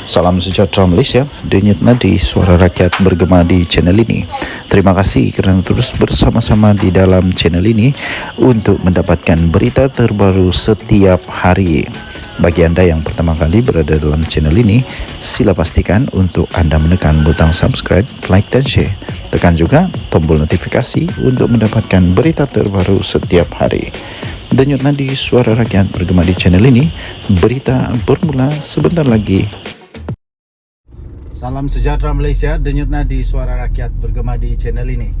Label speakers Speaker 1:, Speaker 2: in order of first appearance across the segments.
Speaker 1: Salam sejahtera Malaysia, denyut nadi suara rakyat bergema di channel ini. Terima kasih kerana terus bersama-sama di dalam channel ini untuk mendapatkan berita terbaru setiap hari. Bagi anda yang pertama kali berada dalam channel ini, sila pastikan untuk anda menekan butang subscribe, like dan share. Tekan juga tombol notifikasi untuk mendapatkan berita terbaru setiap hari. Denyut nadi suara rakyat bergema di channel ini, berita bermula sebentar lagi.
Speaker 2: Salam sejahtera Malaysia, denyut nadi suara rakyat bergema di channel ini.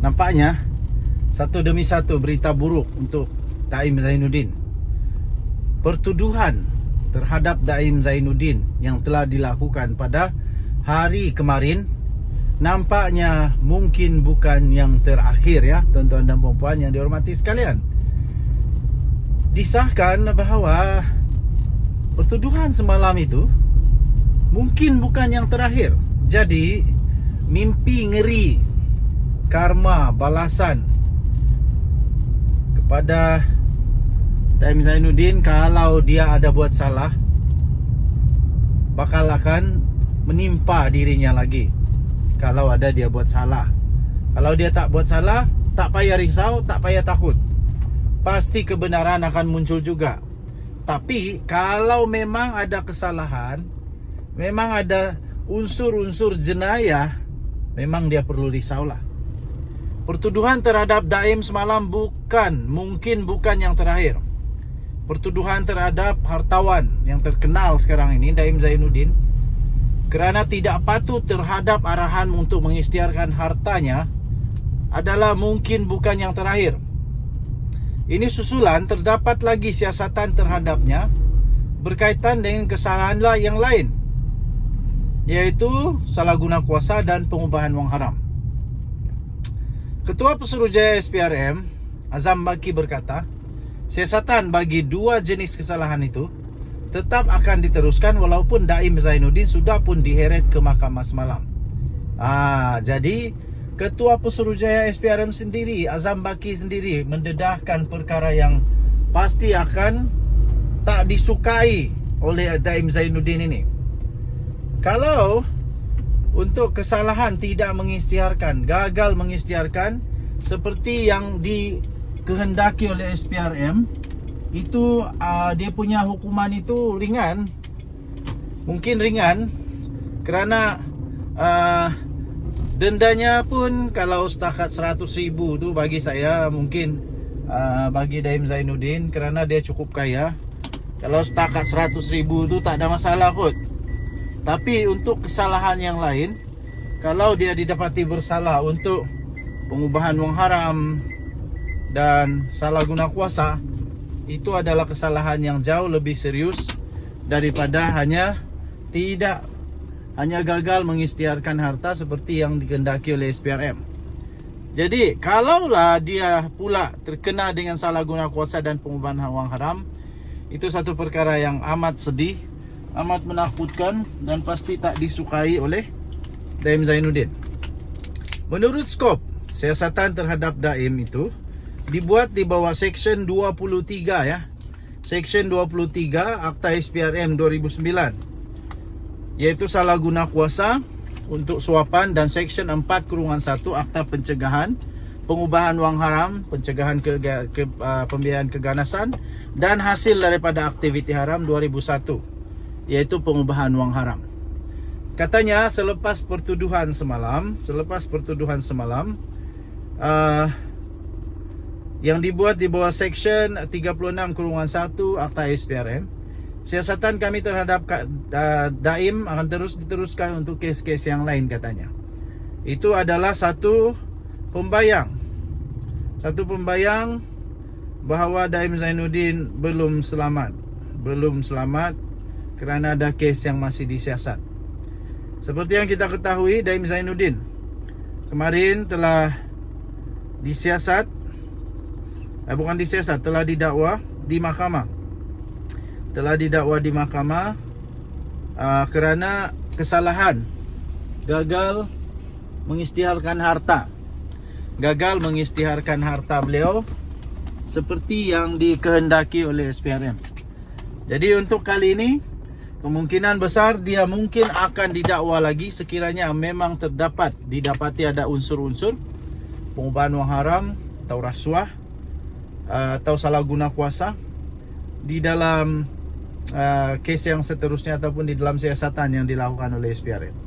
Speaker 2: Nampaknya satu demi satu berita buruk untuk Daim Zainuddin. Pertuduhan terhadap Daim Zainuddin yang telah dilakukan pada hari kemarin nampaknya mungkin bukan yang terakhir, ya tuan-tuan dan puan-puan yang dihormati sekalian. Disahkan bahawa pertuduhan semalam itu mungkin bukan yang terakhir. Jadi mimpi ngeri, karma, balasan kepada Daim Zainuddin kalau dia ada buat salah bakal akan menimpa dirinya lagi. Kalau ada dia buat salah, kalau dia tak buat salah, tak payah risau, tak payah takut, pasti kebenaran akan muncul juga. Tapi kalau memang ada kesalahan, memang ada unsur-unsur jenayah, memang dia perlu risaulah. Pertuduhan terhadap Daim semalam mungkin bukan yang terakhir. Pertuduhan terhadap hartawan yang terkenal sekarang ini, Daim Zainuddin, kerana tidak patuh terhadap arahan untuk mengisytiharkan hartanya, adalah mungkin bukan yang terakhir. Ini susulan terdapat lagi siasatan terhadapnya berkaitan dengan kesalahan yang lain, iaitu salah guna kuasa dan pengubahan wang haram. Ketua Pesuruhjaya SPRM Azam Baki berkata, siasatan bagi dua jenis kesalahan itu tetap akan diteruskan walaupun Daim Zainuddin sudah pun diheret ke mahkamah semalam. Jadi Ketua Pesuruhjaya SPRM sendiri, Azam Baki sendiri, mendedahkan perkara yang pasti akan tak disukai oleh Daim Zainuddin ini. Kalau untuk kesalahan tidak mengisytiharkan, gagal mengisytiharkan seperti yang dikehendaki oleh SPRM, itu dia punya hukuman itu ringan. Mungkin ringan kerana dendanya pun kalau setakat 100,000 tu bagi saya mungkin bagi Daim Zainuddin kerana dia cukup kaya. Kalau setakat 100,000 tu tak ada masalah kot. Tapi untuk kesalahan yang lain, kalau dia didapati bersalah untuk pengubahan wang haram dan salah guna kuasa, itu adalah kesalahan yang jauh lebih serius daripada hanya gagal mengisytiharkan harta seperti yang dikehendaki oleh SPRM. Jadi kalaulah dia pula terkena dengan salah guna kuasa dan pengubahan wang haram, itu satu perkara yang amat sedih, amat menakutkan dan pasti tak disukai oleh Daim Zainuddin. Menurut skop siasatan terhadap Daim itu dibuat di bawah Seksyen 23, ya. Seksyen 23 Akta SPRM 2009, iaitu salah guna kuasa untuk suapan, dan Seksyen 4/1 Akta Pencegahan Pengubahan wang haram, pencegahan pembiayaan keganasan dan hasil daripada aktiviti haram 2001, iaitu pengubahan wang haram. Katanya selepas pertuduhan semalam yang dibuat di bawah Seksyen 36/1 Akta SPRM, siasatan kami terhadap Daim akan terus diteruskan untuk kes-kes yang lain, katanya. Itu adalah satu pembayang bahawa Daim Zainuddin belum selamat kerana ada kes yang masih disiasat. Seperti yang kita ketahui, Daim Zainuddin kemarin telah telah didakwa di mahkamah kerana kesalahan gagal mengisytiharkan harta beliau seperti yang dikehendaki oleh SPRM. Jadi untuk kali ini kemungkinan besar dia mungkin akan didakwa lagi sekiranya memang didapati ada unsur-unsur pengubahan wang haram atau rasuah atau salah guna kuasa di dalam kes yang seterusnya ataupun di dalam siasatan yang dilakukan oleh SPRM.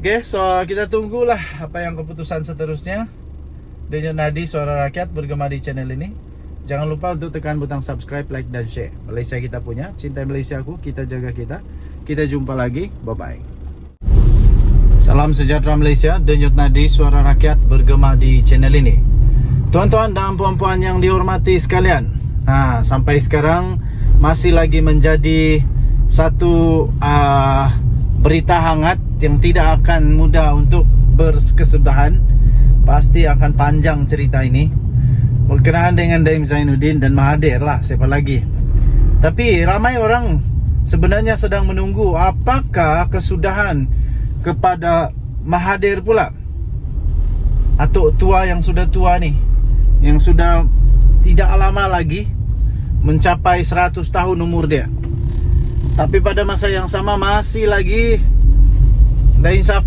Speaker 2: Oke, so kita tunggulah apa yang keputusan seterusnya. Denyut Nadi Suara Rakyat bergema di channel ini. Jangan lupa untuk tekan butang subscribe, like dan share. Malaysia kita punya, cinta Malaysia aku, kita jaga kita. Kita jumpa lagi, bye-bye. Salam sejahtera Malaysia, Denyut Nadi Suara Rakyat bergema di channel ini. Tuan-tuan dan puan-puan yang dihormati sekalian, nah, sampai sekarang masih lagi menjadi satu berita hangat yang tidak akan mudah untuk berkesudahan. Pasti akan panjang cerita ini berkenaan dengan Daim Zainuddin dan Mahathir lah, siapa lagi. Tapi ramai orang sebenarnya sedang menunggu apakah kesudahan kepada Mahathir pula, atau tua yang sudah tua nih, yang sudah tidak lama lagi mencapai 100 tahun umur dia. Tapi pada masa yang sama masih lagi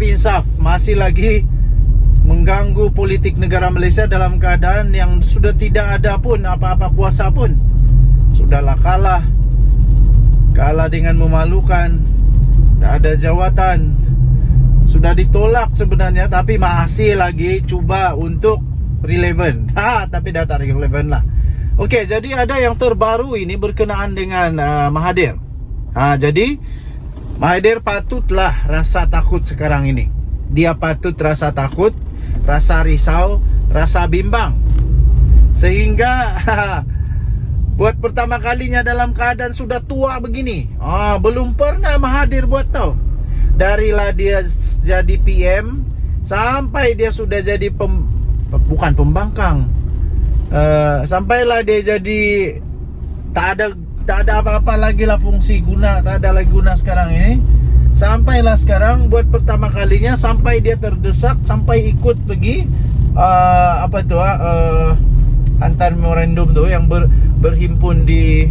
Speaker 2: insaf, masih lagi mengganggu politik negara Malaysia dalam keadaan yang sudah tidak ada pun apa-apa kuasa pun. Sudahlah kalah dengan memalukan, tak ada jawatan, sudah ditolak sebenarnya, tapi masih lagi cuba untuk relevan. Tapi dah tak relevan lah. Okey, jadi ada yang terbaru ini berkenaan dengan Mahathir. Jadi Mahathir patutlah rasa takut sekarang ini. Dia patut rasa takut, rasa risau, rasa bimbang. Sehingga buat pertama kalinya dalam keadaan sudah tua begini. Belum pernah Mahathir buat tau. Darilah dia jadi PM sampai dia sudah jadi bukan pembangkang. Sampailah dia jadi tak ada apa-apa lagi lah fungsi guna, tak ada lagi guna sekarang ini. Sampailah sekarang buat pertama kalinya sampai dia terdesak, sampai ikut pergi hantar memorandum tu yang berhimpun di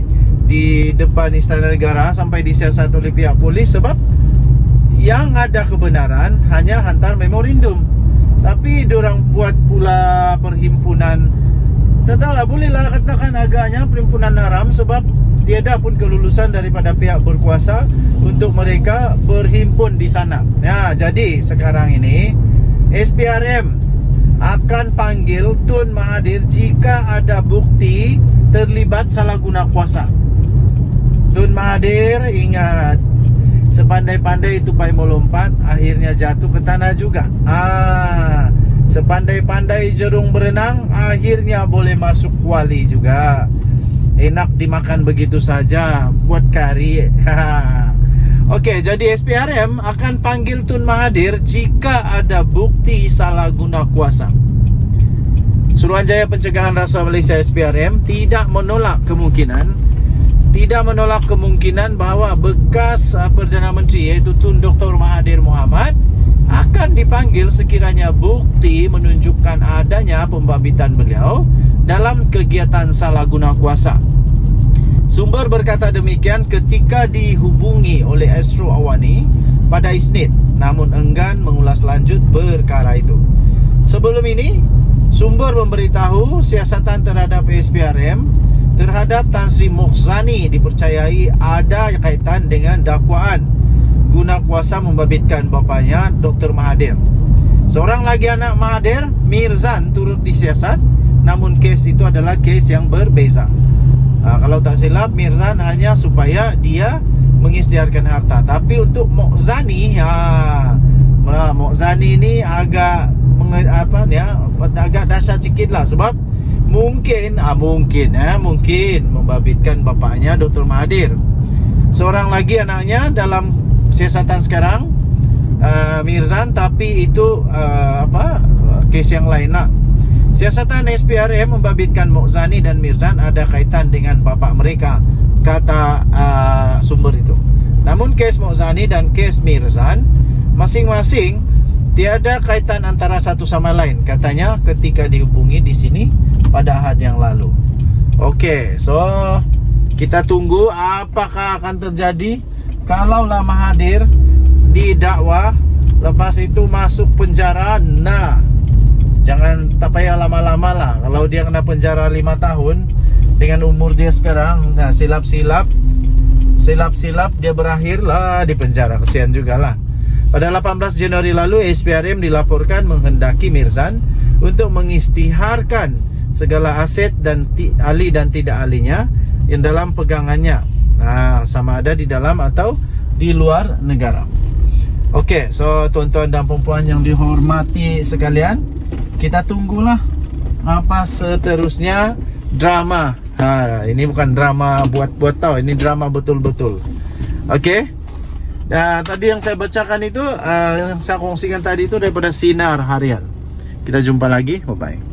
Speaker 2: depan Istana Negara, sampai disiasat oleh pihak polis sebab yang ada kebenaran hanya hantar memorandum. Tapi diorang buat pula perhimpunan, tak tahulah, bolehlah katakan agaknya perhimpunan haram sebab tiada pun kelulusan daripada pihak berkuasa untuk mereka berhimpun di sana. Jadi sekarang ini SPRM akan panggil Tun Mahathir jika ada bukti terlibat salah guna kuasa. Tun Mahathir, ingat, sepandai-pandai tupai melompat, akhirnya jatuh ke tanah juga. Sepandai-pandai jerung berenang, akhirnya boleh masuk kuali juga. Enak dimakan begitu saja, buat kari. Okey, jadi SPRM akan panggil Tun Mahathir jika ada bukti salah guna kuasa. Suruhanjaya Pencegahan Rasuah Malaysia SPRM tidak menolak kemungkinan bahawa bekas Perdana Menteri iaitu Tun Dr. Mahathir Mohamad akan dipanggil sekiranya bukti menunjukkan adanya pembabitkan beliau dalam kegiatan salah guna kuasa. Sumber berkata demikian ketika dihubungi oleh Astro Awani pada Isnin, namun enggan mengulas lanjut perkara itu. Sebelum ini, sumber memberitahu siasatan terhadap SPRM terhadap Tan Sri Mokhzani dipercayai ada kaitan dengan dakwaan guna kuasa membabitkan bapanya Dr. Mahathir. Seorang lagi anak Mahathir, Mirzan, turut disiasat, namun kes itu adalah kes yang berbeza. Kalau tak silap, Mirzan hanya supaya dia mengisytiharkan harta. Tapi untuk Mokhzani, Mokhzani ini agak agak dahsyat sikit lah. Sebab mungkin membabitkan bapaknya Dr. Mahathir. Seorang lagi anaknya dalam siasatan sekarang, Mirzan, tapi itu kes yang lain lah. Siasatan SPRM membabitkan Mokhzani dan Mirzan ada kaitan dengan bapa mereka, kata sumber itu. Namun kes Mokhzani dan kes Mirzan masing-masing tiada kaitan antara satu sama lain, katanya ketika dihubungi di sini pada Ahad yang lalu. Okey, so Kita tunggu apakah akan terjadi. Kalaulah Mahathir didakwa, lepas itu masuk penjara, nah jangan tak payah lama-lama lah. Kalau dia kena penjara 5 tahun dengan umur dia sekarang, nah silap-silap dia berakhir lah di penjara. Kesian juga lah. Pada 18 Januari lalu, SPRM dilaporkan menghendaki Mirzan untuk mengisytiharkan segala aset dan ahli dan tidak ahlinya yang dalam pegangannya, sama ada di dalam atau di luar negara. Okey, so tuan-tuan dan puan-puan yang dihormati sekalian, kita tunggulah apa seterusnya drama. Ini bukan drama buat-buat tau, ini drama betul-betul. Okey. Tadi yang saya bacakan itu, yang saya kongsikan tadi itu daripada Sinar Harian. Kita jumpa lagi, bye-bye.